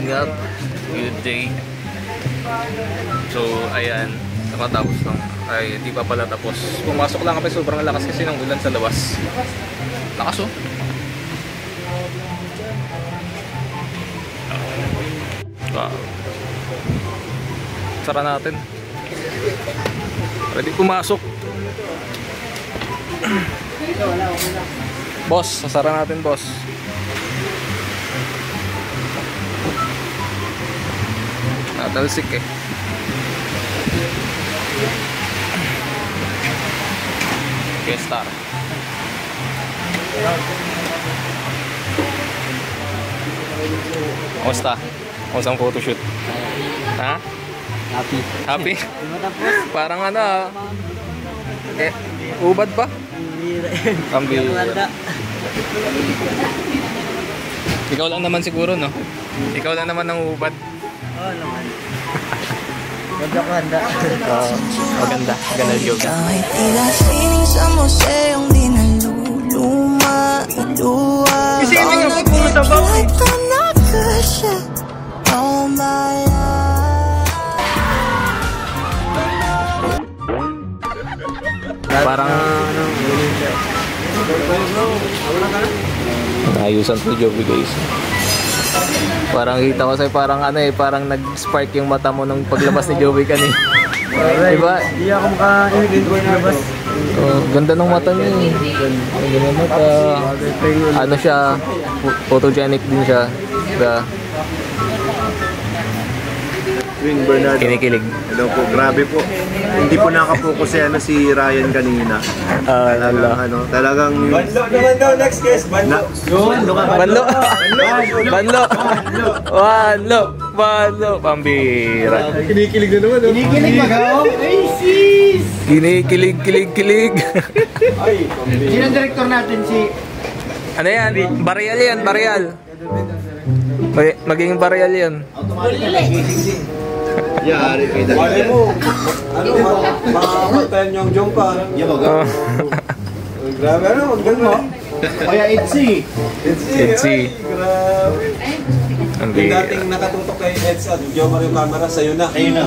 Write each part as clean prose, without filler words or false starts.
ingat. Good day. So, ayan. Nakatapos lang. Ay, di pa pala tapos. Pumasok lang kami, sobrang lakas kasi ng ulan sa labas. Lakas oh. Wow. Sara natin. Pwede pumasok. Boss, sasara natin boss. Natalsik eh. Okay, star. Kamusta? Kamusta ang photoshoot? Ha? Happy. Happy? Parang ano ah. Eh, ubad pa? Pambira. Ikaw lang naman siguro, no? Ikaw lang naman ang ubad. Oo naman. Ganda ko handa. Maganda. Ganda yung yoga. Ay tila sining sa museong di naluluma. Iluwa. Kasi hindi nga puro sabaw eh. Oh my Parang ayusan to Joby guys. Parang kita ko sa'yo parang ano eh, parang nag-spark yung mata mo nung paglabas ni Joby kanina. Diba? Hindi ako makainigin ko yung labas. Oh, ganda ng mata niya eh. Ganda ng mata. Ano siya, photogenic din siya. Diba? Twin Bernardo. Kinikilig. Hello po, grabe po. Hindi po nakapokus si Ryan kanina. Talagang naman daw, next guest. Banlo. Banlo. Pambira. kinikilig na naman. Kinikilig magaw. Ay, sis! Kilig. Ay, sino ang director natin si... Ano yan? Barial yan, barial. Magiging barial yan. Yari kayo dahil. Wala mo. Ano, makakapagtayan yung jong ka. Yan mag-a. Grabe, ano, magdang mo. Kaya Itzy. Itzy. Grabe. Yung dating nakatutok kay Eds at Jomar yung camera, sa'yo na. Ayun na.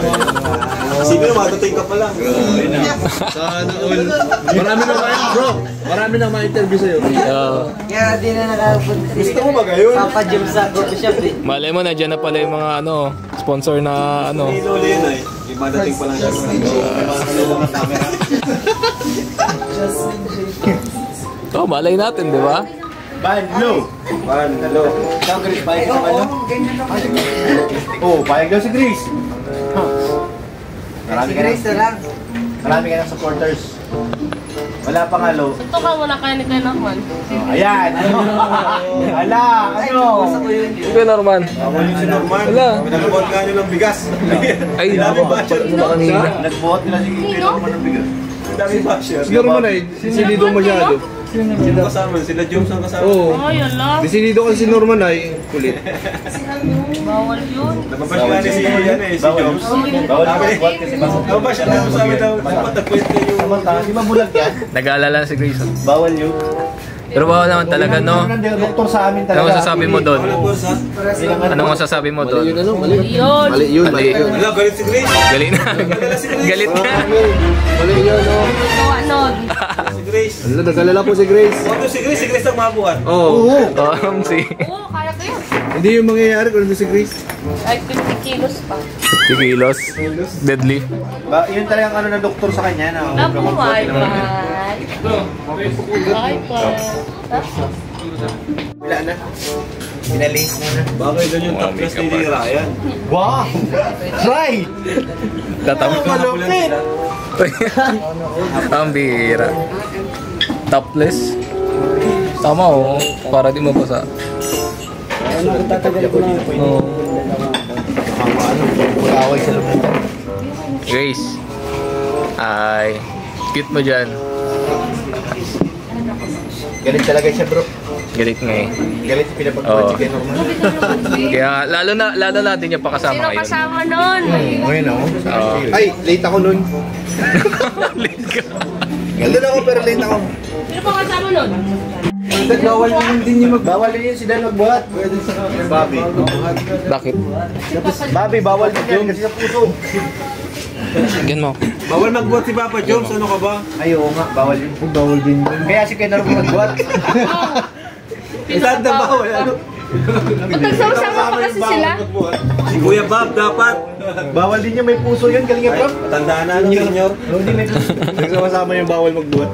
Siguro matuting ka pa lang. Ayun na. Sana all. Marami na bro. Marami na ma-interview sa'yo. Kaya di na nakapunta. Gusto mo ba gayon? Papa Jim sa coffee shop eh. Malay mo, nandiyan na pala yung mga ano, sponsor na ano. Hinuli yun ay. Yung madating pa lang siya. Ito, malay natin, di ba? Banlo. Ikaw, Grace, payag ka ba? Oh, payag daw si Grace. Si Grace na lang. Marami ka ng supporters. Wala pa nga lo. Ito ka muna kayo ni Kuya Norman. Ayan. Ala, ano? Ito, Norman. Ako yung si Norman. Wala. Pinagabot ka nyo ng bigas. Ay, Dami basher. ano ba kanina? Nagbuhat nila si Norman ng bigas. Dami basher. Si Norman ay sinido masyado. Sino kasama? Sila Joms ang kasama. Oo. Oh, yun lang. Sinido kasi si Norman ay kulit. Bawal yun. Nababash ka ni si yan eh, si Joms. Bawal kasi Nababash na mo sabi daw, dapat nagkwento yung... di ba bulag yan? Nag-aalala si Grace. Bawal yun. Pero bawal naman talaga, no? Doktor sa amin Ano talaga. masasabi mo doon? Wala Ano masasabi mo doon? Yun. Mali. galit si Grace. Galit na. Galit na. Mali yun, no? Gawa nun. Si Grace. Nag-alala po si Grace. Ano si Grace ang mabuhat. Oo. Si Oo, kaya ko yun. Hindi yung mangyayari kung ano si Grace. Ay, 50 kilos pa. kilos. Deadly. Yun talagang ano na doktor sa kanya na. Nabuhay pa. Buhay pa. Wala na. Pinalis na na. Bagay doon yung top class ni Ryan. Wow! Try! Tatawag ko. Malupit! Ang bira. Topless. Tama oh. Para di mabasa. Oo. Away sa loob. Grace. Ay. Cute mo dyan. Galit talaga siya bro. Galit nga eh. Galit pinapagpapag kay Norman. Kaya lalo natin yung pakasama Sino ngayon. kasama nun? Ngayon ako. Oo. Ay, late ako nun. Late ka. Nandun ako pero late ako. Sino pa kasama nun? Bawal din yung Bawal din si Dan magbuhat. Bobby. Bakit? Bobby, bawal din yan kasi sa puso. Gan mo. Bawal magbuhat si Papa Jones, ano ka ba? Ay, oo nga, bawal din. Bawal din. Kaya si Kenner magbuhat. Saan na bawal? Ano? Ba't nagsama-sama pa kasi sila? Si Kuya Bob dapat. Bawal din yung may puso yun, galing Ay, bro. matandaan na ano, senyor. Hindi may puso. Nagsama-sama yung bawal magbuhat.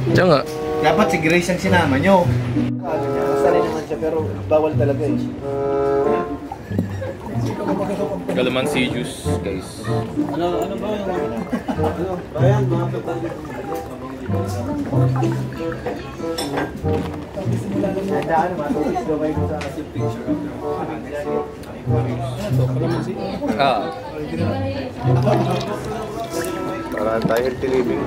Diyan nga. Dapat si Grace ang sinama nyo. Sanay naman siya pero bawal talaga eh. Calamansi juice, guys. Ano ba yung ano? Ryan, mga kapatid. Daan, matulog daw kayo sa picture. Ah. Parang tayo healthy living.